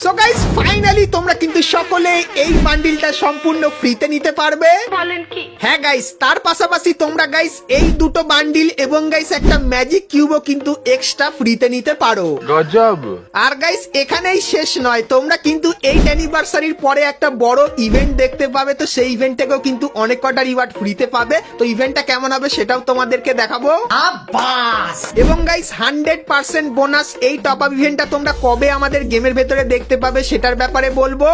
So guys finally তোমরা কিন্তু সকলে এই বান্ডিলটা সম্পূর্ণ ফ্রিতে নিতে পারবে। বলেন কি? হ্যাঁ গাইস, তার পাশাপাশি তোমরা গাইস এই দুটো বান্ডিল এবং গাইস একটা ম্যাজিক কিউবও কিন্তু এক্সট্রা ফ্রিতে নিতে পারো। গজব। আর গাইস এখানেই শেষ নয়, তোমরা কিন্তু 8 অ্যানিভার্সারির পরে একটা বড় ইভেন্ট দেখতে পাবে। তো সেই ইভেন্ট থেকেও কিন্তু অনেক কটা রিওয়ার্ড ফ্রিতে পাবে। তো ইভেন্টটা কেমন হবে সেটাও তোমাদেরকে দেখাবো। আব্বাস! এবং গাইস 100% বোনাস এই টপ আপ ইভেন্টটা তোমরা কবে আমাদের গেমের ভেতরে দেখতে পাবে সেটার ব্যাপারে বলবো।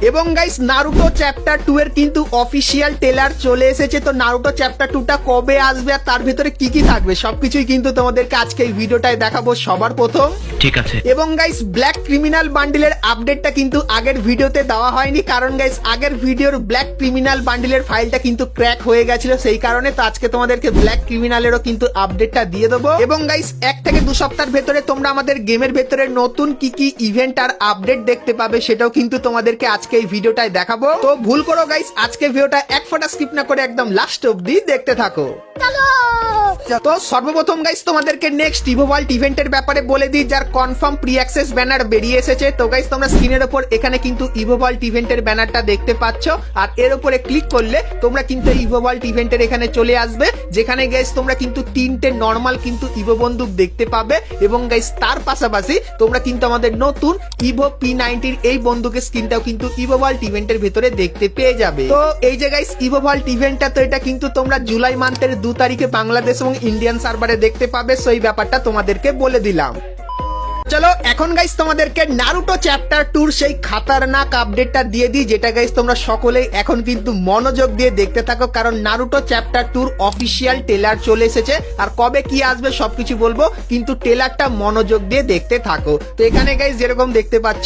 এবং গাইস নারুটো চ্যাপ্টার 2 এর কিন্তু অফিসিয়াল ট্রেলার চলে এসেছে। তো নারুটো চ্যাপ্টার 2টা কবে আসবে আর তার ভেতরে কি কি থাকবে সবকিছুই কিন্তু তোমাদেরকে আজকে এই ভিডিওটায় দেখাবো সবার প্রথম। ঠিক আছে। এবং গাইস ব্ল্যাক ক্রিমিনাল বান্ডিলের আপডেটটা কিন্তু আগের ভিডিওতে দেওয়া হয়নি, কারণ গাইস আগের ভিডিওর ব্ল্যাক ক্রিমিনাল বান্ডিলের ফাইলটা কিন্তু ক্র্যাক হয়ে গেছিল, সেই কারণে তো আজকে তোমাদেরকে ব্ল্যাক ক্রিমিনালেরও কিন্তু আপডেটটা দিয়ে দেবো। এবং গাইস 1 থেকে 2 সপ্তাহের ভেতরে তোমরা আমাদের গেমের ভেতরে নতুন কি কি ইভেন্ট আর আপডেট দেখতে পাবে সেটাও কিন্তু তোমাদেরকে আজকে এই ভিডিওটায় দেখাবো। তো ভুল করো গাইস, আজকে ভিডিওটা এক ফোঁটা স্কিপ না করে একদম লাস্ট অবধি দেখতে থাকো। তো সর্বপ্রথম গাইস তোমাদেরকে নেক্সট ইভোভাল্ট ইভেন্টের ব্যাপারে বলে দিই, যার কনফার্ম প্রি অ্যাক্সেস ব্যানার বেরিয়ে এসেছে। তো গাইস তোমরা স্ক্রিনের উপর এখানে কিন্তু ইভোভাল্ট ইভেন্টের ব্যানারটা দেখতে পাচ্ছ, আর এর উপরে ক্লিক করলে তোমরা কিন্তু ইভোভাল্ট ইভেন্টের এখানে চলে আসবে, যেখানে গাইস তোমরা কিন্তু 3টে নরমাল কিন্তু ইভো বন্দুক দেখতে পাবে। এবং গাইস তার পাশাপাশি তোমরা কিন্তু আমাদের নতুন ইভো P90 এই বন্দুকের স্কিনটাও কিন্তু ইভোভাল্ট ইভেন্টের ভেতরে দেখতে পেয়ে যাবে। তো এই যে গাইস ইভোভাল্ট ইভেন্টটা, তো এটা কিন্তু তোমরা জুলাই মান্থের 2 তারিখে বাংলাদেশ এবং ইন্ডিয়ান সার্ভারে দেখতে পাবে। সো এই ব্যাপারটা তোমাদেরকে বলে দিলাম। চলো এখন গাইস তোমাদেরকে নারুটো চ্যাপ্টার 2 সেই খাতারনাক আপডেটটা দিয়ে দিই, যেটা গাইস তোমরা সকলেই এখন কিন্তু মনোযোগ দিয়ে দেখতে থাকো, কারণ নারুটো চ্যাপ্টার 2 অফিসিয়াল ট্রেলার চলে এসেছে। আর কবে কি আসবে সবকিছু বলবো, কিন্তু ট্রেলারটা মনোযোগ দিয়ে দেখতে থাকো। তো এখানে গাইস যেরকম দেখতে পাচ্ছ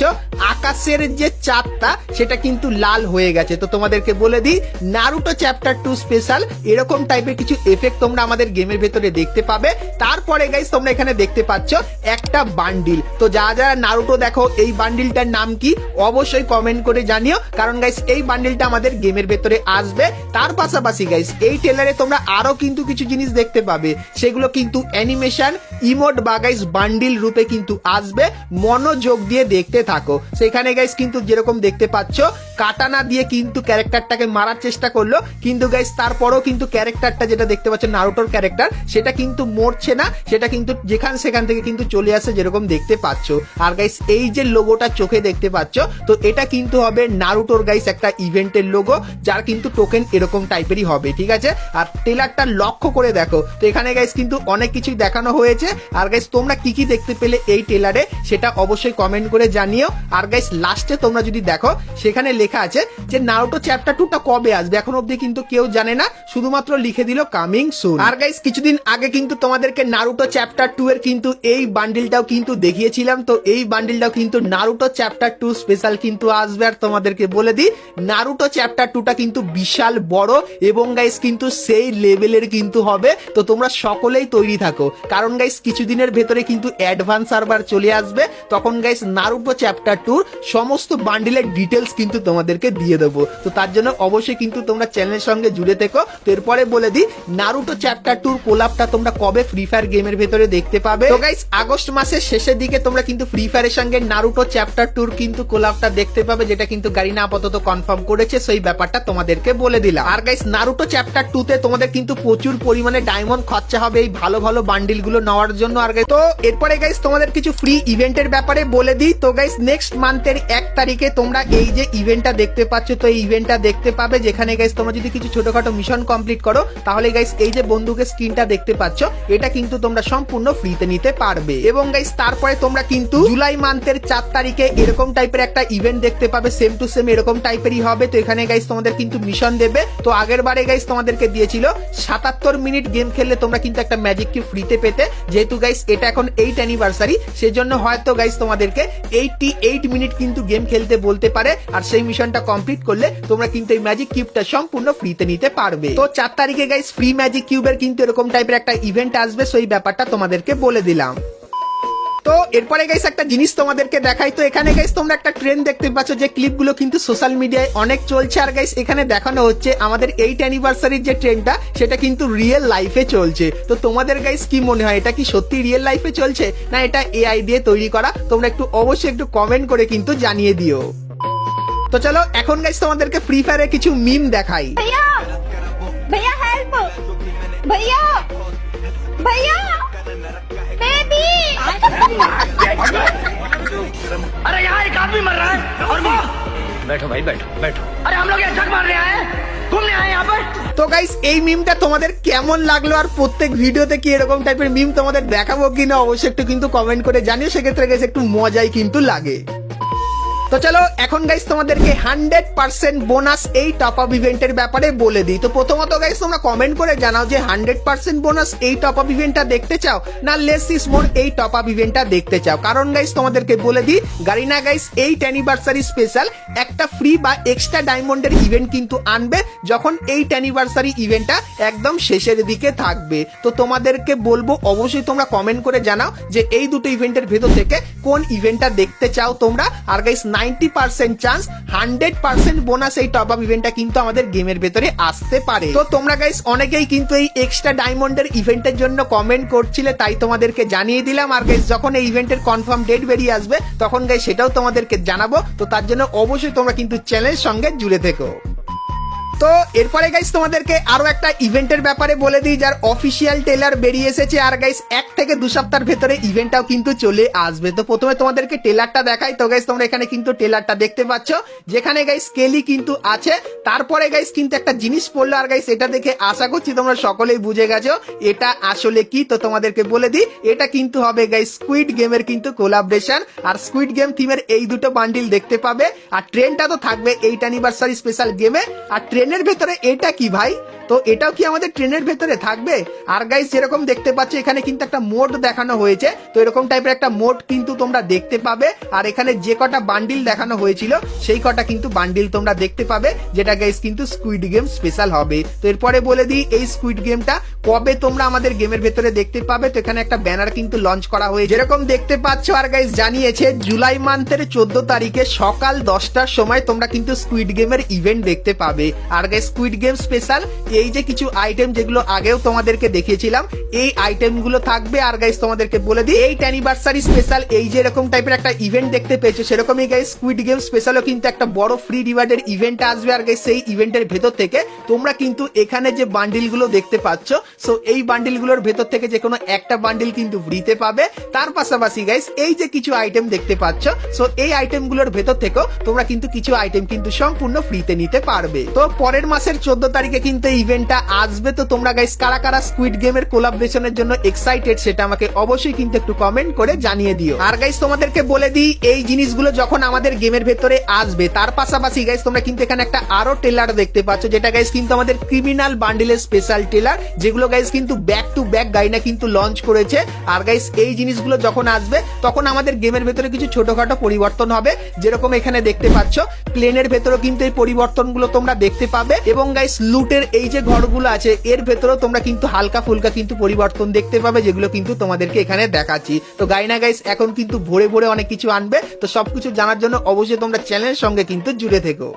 আকাশের যে চাঁদটা সেটা কিন্তু লাল হয়ে গেছে। তো তোমাদেরকে বলে দিই নারুটো চ্যাপ্টার 2 স্পেশাল এরকম টাইপের কিছু এফেক্ট তোমরা আমাদের গেমের ভেতরে দেখতে পাবে। তারপরে গাইস তোমরা এখানে দেখতে পাচ্ছ একটা বান্ডিল। তো যারা নারুটো দেখো এই বান্ডিলটার নাম কি অবশ্যই কমেন্ট করে জানিও, কারণ গাইস এই বান্ডিলটা আমাদের গেমের ভেতরে আসবে। তার পাশাপাশি গাইস এই ট্রেলারে তোমরা আরো কিন্তু কিছু জিনিস দেখতে পাবে, সেগুলো কিন্তু অ্যানিমেশন ইমোট বা গাইস বান্ডিল রূপে কিন্তু আসবে। মনোযোগ দিয়ে দেখতে থাকো। সেখানে গাইস কিন্তু যেরকম দেখতে পাচ্ছ কাটানা দিয়ে কিন্তু ক্যারেক্টারটাকে মারার চেষ্টা করলো, কিন্তু গাইস তারপরেও কিন্তু ক্যারেক্টারটা যেটা দেখতে পাচ্ছ নারুটোর ক্যারেক্টার সেটা কিন্তু মরছে না, সেটা কিন্তু যেখান সেখান থেকে কিন্তু চলে আসে যেরকম দেখতে পাচ্ছ। আর গাইস এই যে লোগোটা চোখে দেখতে পাচ্ছ, তো এটা কিন্তু হবে নারুটোর গাইস একটা ইভেন্টের লোগো, যার কিন্তু টোকেন এরকম টাইপেরই হবে, ঠিক আছে। আর ট্রেলারটা লক্ষ্য করে দেখো, তো এখানে গাইস কিন্তু অনেক কিছুই দেখানো হয়েছে। আর গাইস তোমরা কি কি দেখতে পেলে এই ট্রেলারে সেটা অবশ্যই কমেন্ট করে জানিও। আর গাইস লাস্টে তোমরা যদি দেখো সেখানে লেখা আছে যে নারুটো চ্যাপ্টার 2টা কবে আসবে, এখন অবধি কিন্তু কেউ জানে না, শুধুমাত্র লিখে দিল কামিং সুন। আর গাইস কিছুদিন আগে কিন্তু তোমাদেরকে নারুটো চ্যাপ্টার 2 এর কিন্তু এই বান্ডিলটাও কিন্তু দেখিয়েছিলাম। তো এই বান্ডিলটাও কিন্তু নারুটো চ্যাপ্টার 2 স্পেশাল কিন্তু আসবে। আর তোমাদেরকে বলে দিই নারুটো চ্যাপ্টার 2টা কিন্তু বিশাল বড় এবং গাইস কিন্তু সেই লেভেলের কিন্তু হবে। তো তোমরা সকলেই তৈরি থাকো, কারণ গাইস কিছুদিনের ভেতরে কিন্তু অ্যাডভান্স সার্ভার চলে আসবে। তখন গাইস নারুটো চ্যাপ্টার 2 সমস্ত বান্ডিলের ডিটেলস কিন্তু তোমাদেরকে দিয়ে দেবো। তো তার জন্য অবশ্যই কিন্তু তোমরা চ্যানেলের সঙ্গে জুড়ে থেকো। তো এরপরে বলে দিই নারুটো চ্যাপ্টার 2 কোলাপটা তোমরা কবে ফ্রি ফায়ার গেমের ভেতরে দেখতে পাবে। তো গাইস আগস্ট মাসের শেষের দিকে তোমরা কিন্তু ফ্রি ফায়ারের সঙ্গে নারুটো চ্যাপ্টার 2 কিন্তু কোলাপটা দেখতে পাবে, যেটা কিন্তু গারিনা আপাতত কনফার্ম করেছে। সেই ব্যাপারটা তোমাদেরকে বলে দিলাম। আর গাইস নারুটো চ্যাপ্টার 2 তে তোমাদের কিন্তু প্রচুর পরিমাণে ডায়মন্ড খরচা হবে এই ভালো ভালো বান্ডিল গুলো নেওয়ার জন্য। আর তো এরপরে গাইস তোমাদের কিছু ফ্রি ইভেন্টের ব্যাপারে বলে দিই। তো গাইস নেক্সট মান্থের 1 তারিখে তোমরা এই যে ইভেন্টটা দেখতে পাচ্ছ, তো এই ইভেন্টটা দেখতে পাবে, যেখানে গাইস তোমরা যদি কিছু ছোটখাটো মিশন কমপ্লিট করো তাহলে গাইস এই যে বন্দুকের স্ক্রিনটা দেখতে পাচ্ছ এটা কিন্তু তোমরা সম্পূর্ণ ফ্রিতে নিতে পারবে। এবং গাইস তারপরে তোমরা কিন্তু জুলাই মান্থের 4 তারিখে এরকম টাইপের একটা ইভেন্ট দেখতে পাবে, সেম টু সেম এরকম টাইপেরই হবে। তো এখানে গাইস তোমাদের কিন্তু মিশন দেবে। তো আগের বারে গাইস তোমাদেরকে দিয়েছিল 77 মিনিট গেম খেললে তোমরা কিন্তু একটা ম্যাজিক কিউব ফ্রিতে পেতে। যেহেতু গাইস এটা এখন 8 অ্যানিভার্সারি, সেজন্য হয়তো গাইস তোমাদেরকে 88 মিনিট কিন্তু গেম খেলতে বলতে পারে। আর সেই মিশনটা কমপ্লিট করলে তোমরা কিন্তু এই ম্যাজিক কিউবটা সম্পূর্ণ ফ্রিতে নিতে পারবে। তো 4 তারিখে গাইস ফ্রি ম্যাজিক কিউবের কিন্তু এরকম টাইপের একটা ইভেন্ট আসবে, সেই ব্যাপারটা তোমাদেরকে বলে দিলাম। তো এরপরে গাইস একটা জিনিস তোমাদেরকে দেখাই। তো এখানে গাইস তোমরা একটা ট্রেন্ড দেখতে পাচ্ছ যে ক্লিপগুলো কিন্তু সোশ্যাল মিডিয়ায় অনেক চলছে। আর গাইস এখানে দেখানো হচ্ছে আমাদের 8 অ্যানিভার্সারির যে ট্রেন্ডটা সেটা কিন্তু রিয়েল লাইফে চলছে। তো তোমাদের গাইস কি মনে হয়, এটা কি সত্যি রিয়েল লাইফে চলছে না এটা এআই দিয়ে তৈরি করা? তোমরা একটু অবশ্যই একটু কমেন্ট করে কিন্তু জানিয়ে দিও। তো চলো এখন গাইস তোমাদেরকে ফ্রি ফায়ারের কিছু মিম দেখাই। भैया भैया हेल्प भैया भैया बेबी अरे यहाँ एक आदमी मर रहा है और वो बैठो भाई बैठो बैठो। अरे हम लोग यहाँ जग मारने आए हैं, घूमने आए हैं यहाँ पर। তো গাইস এই মিমটা তোমাদের কেমন লাগলো, আর প্রত্যেক ভিডিওতে কি এরকম টাইপের মিম তোমাদের দেখাবো কিনা অবশ্যই একটু কিন্তু কমেন্ট করে জানিও। সেক্ষেত্রে গাইস একটু মজাই কিন্তু লাগে। তো চলো এখন গাইস তোমাদেরকে 100% বোনাস এই টপ আপ ইভেন্টের ব্যাপারে বলে দিই। তো প্রথমত গাইস তোমরা কমেন্ট করে জানাও যে 100% বোনাস এই টপ আপ ইভেন্টটা দেখতে চাও না লেস ইজ মোর এই টপ আপ ইভেন্টটা দেখতে চাও। কারণ গাইস তোমাদেরকে বলে দিই গারিনা গাইস 8 অ্যানিভার্সারি স্পেশাল একটা ফ্রি বা এক্সট্রা ডায়মন্ডের ইভেন্ট কিন্তু আনবে যখন 8 অ্যানিভার্সারি ইভেন্টটা একদম শেষের দিকে থাকবে। তো তোমাদেরকে বলবো অবশ্যই তোমরা কমেন্ট করে জানাও যে এই দুটো ইভেন্টের ভেতর থেকে কোন ইভেন্টটা দেখতে চাও তোমরা। আর গাইস 90% চান্স 100% বোনাস এই টপ আপ ইভেন্টটা কিন্তু আমাদের গেমের ভেতরে আসতে পারে। তো তোমরা গাইস অনেকেই কিন্তু এই এক্সট্রা ডায়মন্ডের ইভেন্টের জন্য কমেন্ট করছিলে, তাই তোমাদেরকে জানিয়ে দিলাম। আর গাইস যখন এই ইভেন্টের কনফার্ম ডেট বেরিয়ে আসবে তখন গাইস সেটাও তোমাদেরকে জানাবো। তো তার জন্য অবশ্যই তোমরা কিন্তু চ্যানেলের সঙ্গে জুড়ে থেকো। তো এরপরে গাইস তোমাদেরকে আরো একটা ইভেন্টের ব্যাপারে বলে দিই যার অফিসিয়াল ট্রেলার বেরিয়ে এসেছে। আর গাইস 1 থেকে 2 সপ্তাহের ভেতরে ইভেন্টটাও কিন্তু চলে আসবে। তো প্রথমে তোমাদেরকে ট্রেলারটা দেখাই। তো গাইস তোমরা এখানে কিন্তু ট্রেলারটা দেখতে পাচ্ছ যেখানে গাইস কেলি কিন্তু আছে। তারপরে গাইস কিন্তু একটা জিনিস পড়লো। আর গাইস এটা দেখে আশা করছি তোমরা সকলেই বুঝে গেছো এটা আসলে কি। তো তোমাদেরকে বলে দিই এটা কিন্তু হবে গাইস স্কুইড গেমের কিন্তু কোলাবরেশন। আর স্কুইড গেম থিমের এই দুটো বান্ডিল দেখতে পাবে। আর ট্রেনটা তো থাকবে 8 অ্যানিভার্সারি স্পেশাল গেমে। আর ট্রেনের ভেতরে এটা কি ভাই, তো এটাও কি আমাদের ট্রেনের ভেতরে থাকবে? আর গাইস যেরকম দেখতে পাচ্ছ এখানে কিন্তু একটা মোড দেখানো হয়েছে। তো এরকম টাইপের একটা মোড কিন্তু তোমরা দেখতে পাবে। আর এখানে যে কটা বান্ডিল দেখানো হয়েছিল সেই কটা কিন্তু বান্ডিল তোমরা দেখতে পাবে, যেটা গাইস কিন্তু স্কুইড গেম স্পেশাল হবে। তো এরপরে বলে দিই এই স্কুইড গেমটা কবে তোমরা আমাদের গেমের ভেতরে দেখতে পাবে। তো এখানে একটা ব্যানার কিন্তু লঞ্চ করা হয়েছে যেরকম দেখতে পাচ্ছ। আর গাইস জানিয়েছে জুলাই মান্থের 14 তারিখে সকাল 10টার সময় তোমরা কিন্তু স্কুইড গেমের ইভেন্ট দেখতে পাবে। আর গাইস স্কুইড গেম স্পেশাল এই যে কিছু আইটেম যেগুলো আগেও তোমাদেরকে দেখিয়েছিলাম এই আইটেম গুলো থাকবে। আর গাইস তোমাদেরকে বলে দিই 8 অ্যানিভার্সারি স্পেশাল এই যে এরকম টাইপের একটা ইভেন্ট দেখতে পেয়েছো সেরকমই গাইস স্কুইড গেম স্পেশালও কিন্তু একটা বড় ফ্রি রিওয়ার্ডের ইভেন্ট আসবে। আর গাইস সেই ইভেন্টের ভেতর থেকে তোমরা কিন্তু এখানে যে বান্ডিল গুলো দেখতে পাচ্ছ সো এই বান্ডিল গুলোর ভেতর থেকে যে কোনো একটা বান্ডিল কিন্তু ফ্রিতে পাবে। তার পাশাপাশি গাইস এই যে কিছু আইটেম দেখতে পাচ্ছ সো এই আইটেম গুলোর ভেতর থেকেও তোমরা কিন্তু কিছু আইটেম কিন্তু সম্পূর্ণ ফ্রিতে নিতে পারবে। তো পরের মাসের 14 তারিখে কিন্তু ইভেন্টটা আসবে। তো তোমরা গাইস কারা কারা স্কুইড গেমের কোলাবরেশনের জন্য এক্সাইটেড সেটা আমাকে অবশ্যই কিন্তু একটু কমেন্ট করে জানিয়ে দিও। আর গাইস তোমাদেরকে বলে দিই এই জিনিসগুলো যখন আমাদের গেমের ভেতরে আসবে তার পাশাপাশি গাইস তোমরা কিন্তু এখানে একটা আরো ট্রেলার দেখতে পাচ্ছ যেটা গাইস কিন্তু আমাদের ক্রিমিনাল বান্ডিলের স্পেশাল ট্রেলার, যেগুলো গাইস কিন্তু ব্যাক টু ব্যাক গাইনা কিন্তু লঞ্চ করেছে। আর গাইস এই জিনিসগুলো যখন আসবে তখন আমাদের গেমের ভেতরে কিছু ছোটখাটো পরিবর্তন হবে, যেরকম এখানে দেখতে পাচ্ছ প্লেনের ভেতরেও কিন্তু এই পরিবর্তনগুলো তোমরা দেখতে পাবে। এবং গাইস লুটের এই যে ঘরগুলো আছে এর ভেতরেও তোমরা কিন্তু হালকা ফুলকা কিন্তু পরিবর্তন দেখতে পাবে, যেগুলো কিন্তু তোমাদেরকে এখানে দেখাচ্ছি। তো গাইনা গাইস এখন কিন্তু ভোরে ভোরে অনেক কিছু আনবে। তো সবকিছু জানার জন্য অবশ্যই তোমরা চ্যানেলের সঙ্গে কিন্তু জুড়ে থেকো।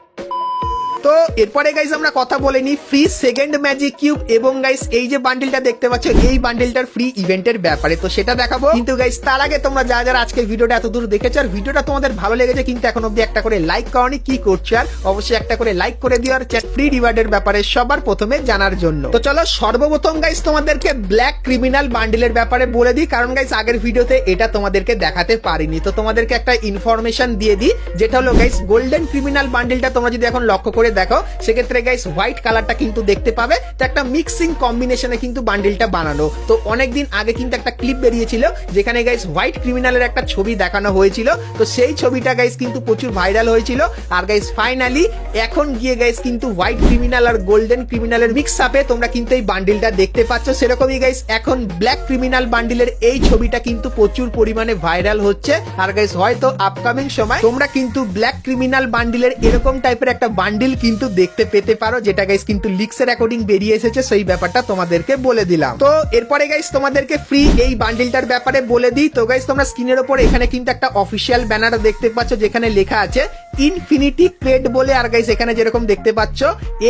তো এরপরে গাইস আমরা কথা বলে নি ফ্রি সেকেন্ড ম্যাজিক কিউব এবং গাইস এই যে বান্ডিলটা দেখতে পাচ্ছ এই বান্ডিলটার ফ্রি ইভেন্টের ব্যাপারে, তো সেটা দেখাবো। কিন্তু গাইস তার আগে তোমরা যারা আজকের ভিডিওটা এত দূর দেখেছো আর ভিডিওটা তোমাদের ভালো লেগেছে কিন্তু এখন অব্দি একটা করে লাইক করনি, কি করছো? আর অবশ্যই একটা করে লাইক করে দিও আর ফ্রি রিওয়ার্ডের ব্যাপারে সবার প্রথমে জানার জন্য। তো চলো সর্বপ্রথম গাইস তোমাদেরকে ব্ল্যাক ক্রিমিনাল বান্ডিলের ব্যাপারে বলে দিই, কারণ গাইস আগের ভিডিওতে এটা তোমাদেরকে দেখাতে পারিনি। তো তোমাদেরকে একটা ইনফরমেশন দিয়ে দিই, যেটা হলো গাইস গোল্ডেন ক্রিমিনাল বান্ডিলটা তোমরা যদি এখন লক্ষ্য করে দেখো সেক্ষেত্রে গাইস হোয়াইট কালারটা কিন্তু দেখতে পাবে। তো একটা মিক্সিং কম্বিনেশনে কিন্তু বান্ডিলটা বানানো। তো অনেকদিন আগে কিন্তু একটা ক্লিপ বেরিয়েছিল যেখানে গাইস হোয়াইট ক্রিমিনালের একটা ছবি দেখানো হয়েছিল। তো সেই ছবিটা গাইস কিন্তু প্রচুর ভাইরাল হয়েছিল। আর গাইস ফাইনালি এখন গিয়ে গাইস কিন্তু হোয়াইট ক্রিমিনাল আর গোল্ডেন ক্রিমিনালের মিক্স আপে তোমরা কিন্তু এই বান্ডিলটা দেখতে পাচ্ছ। সেরকমই গাইস এখন ব্ল্যাক ক্রিমিনাল বান্ডিলের এই ছবিটা কিন্তু প্রচুর পরিমাণে ভাইরাল হচ্ছে। আর গাইস হয়তো আপকামিং সময় তোমরা কিন্তু ব্ল্যাক ক্রিমিনাল বান্ডিলের এরকম টাইপের একটা বান্ডিল কিন্তু দেখতে পেতে পারো, যেটা গাইস কিন্তু লিক্স এর অ্যাকর্ডিং বেরিয়ে এসেছে, সেই ব্যাপারটা তোমাদেরকে বলে দিলাম। তো এরপরে গাইস তোমাদেরকে ফ্রি এই বান্ডিলটার ব্যাপারে বলে দিই। তো গাইস তোমরা স্ক্রিনের উপর এখানে কিন্তু একটা অফিসিয়াল ব্যানার দেখতে পাচ্ছ, যেখানে লেখা আছে ইনফিনিটি ক্রেড বলে। আর গাইস এখানে যেরকম দেখতে পাচ্ছ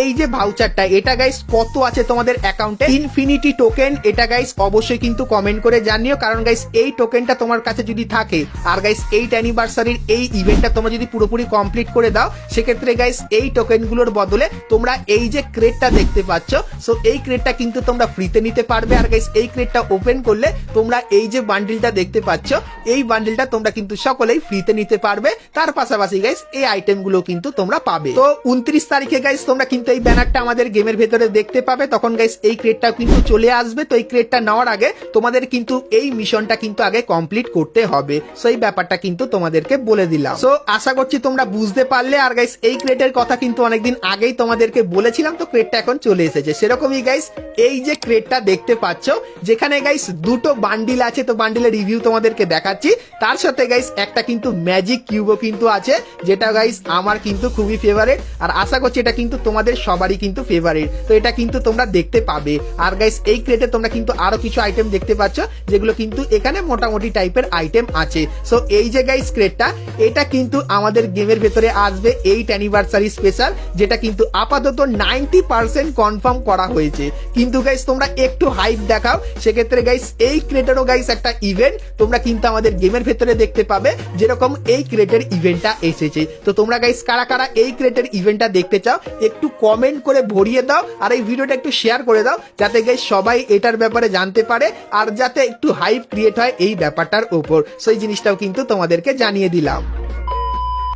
এই যে ভাউচারটা, এটা গাইস কত আছে তোমাদের অ্যাকাউন্টে ইনফিনিটি টোকেন, এটা গাইস অবশ্যই কিন্তু কমেন্ট করে জানিও। কারণ গাইস এই টোকেনটা তোমার কাছে যদি থাকে, আর গাইস 8 অ্যানিভার্সারির এই ইভেন্টটা তোমরা যদি পুরোপুরি কমপ্লিট করে দাও, সেক্ষেত্রে গাইস এই টোকেনগুলোর বদলে তোমরা এই যে ক্রেডটা দেখতে পাচ্ছ, সো এই ক্রেডটা কিন্তু তোমরা ফ্রিতে নিতে পারবে। আর গাইস এই ক্রেডটা ওপেন করলে তোমরা এই যে বান্ডিলটা দেখতে পাচ্ছ, এই বান্ডিলটা তোমরা কিন্তু সকলেই ফ্রিতে নিতে পারবে। তার পাশাপাশি গাইস এই আইটেমগুলো কিন্তু তোমরা পাবে। তো 29 তারিখে গাইস তোমরা কিন্তু এই ব্যানারটা আমাদের গেমের ভেতরে দেখতে পাবে, তখন গাইস এই ক্রেডটা কিন্তু চলে আসবে। তো এই ক্রেডটা নেওয়ার আগে তোমাদের কিন্তু এই মিশনটা কিন্তু আগে কমপ্লিট করতে হবে, সো এই ব্যাপারটা কিন্তু তোমাদেরকে বলে দিলাম। সো আশা করছি তোমরা বুঝতে পারলে। আর গাইস এই ক্রেডের কথা কিন্তু অনেকদিন আগেই তোমাদেরকে বলেছিলাম, তো ক্রেডটা এখন চলে এসেছে। সেরকমই গাইস এই যে ক্রেডটা দেখতে পাচ্ছ, যেখানে গাইস দুটো বান্ডিল আছে, তো বান্ডিলের রিভিউ তোমাদেরকে দেখাচ্ছি। তার সাথে গাইস একটা কিন্তু ম্যাজিক কিউবও কিন্তু আছে, যেটা গাইস আমার কিন্তু খুবই ফেভারিট, আর আশা করছি এটা কিন্তু তোমাদের সবারই কিন্তু ফেভারিট। তো এটা কিন্তু তোমরা দেখতে পাবে। আর গাইস এই ক্রেডে তোমরা কিন্তু আরো কিছু আইটেম দেখতে পাচ্ছ, যেগুলো কিন্তু এখানে মোটামুটি টাইপের আইটেম আছে। সো এই যে গাইস ক্রেডটা, এটা কিন্তু আমাদের গেমের ভেতরে আসবে 8 অ্যানিভার্সারি স্পেশাল, যেটা কিন্তু আপাতত 90% কনফার্ম করা হয়েছে। কিন্তু গাইস তোমরা একটু হাইপ দেখাও, সেক্ষেত্রে গাইস এই ক্রেডেরও গাইস একটা ইভেন্ট তোমরা কিন্তু আমাদের গেমের ভেতরে দেখতে পাবে, যেরকম এই ক্রেডের ইভেন্টটা এসেছে। তো তোমরা গাইস কারা কারা এই ক্রেডের ইভেন্টটা দেখতে চাও, একটু কমেন্ট করে ভরিয়ে দাও, আর এই ভিডিওটা একটু শেয়ার করে দাও, যাতে গাইস সবাই এটার ব্যাপারে জানতে পারে, আর যাতে একটু হাইপ ক্রিয়েট হয় এই ব্যাপারটার উপর। সেই জিনিসটাও কিন্তু তোমাদেরকে জানিয়ে দিলাম।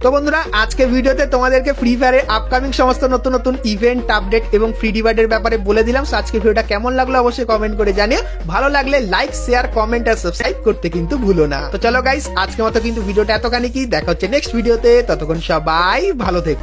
তো বন্ধুরা, আজকে ভিডিওতে তোমাদেরকে ফ্রি ফায়ারের আপকামিং সমস্ত নতুন নতুন ইভেন্ট, আপডেট এবং ফ্রি ডিভাইডের ব্যাপারে বলে দিলাম। সো আজকে ভিডিওটা কেমন লাগলো অবশ্যই কমেন্ট করে জানিও। ভালো লাগলে লাইক, শেয়ার, কমেন্ট আর সাবস্ক্রাইব করতে কিন্তু ভুলো না। তো চলো গাইস, আজকের মতো কিন্তু ভিডিওটা এতখানি কি, দেখা হচ্ছে নেক্সট ভিডিওতে। ততক্ষণ সবাই ভালো থেকো।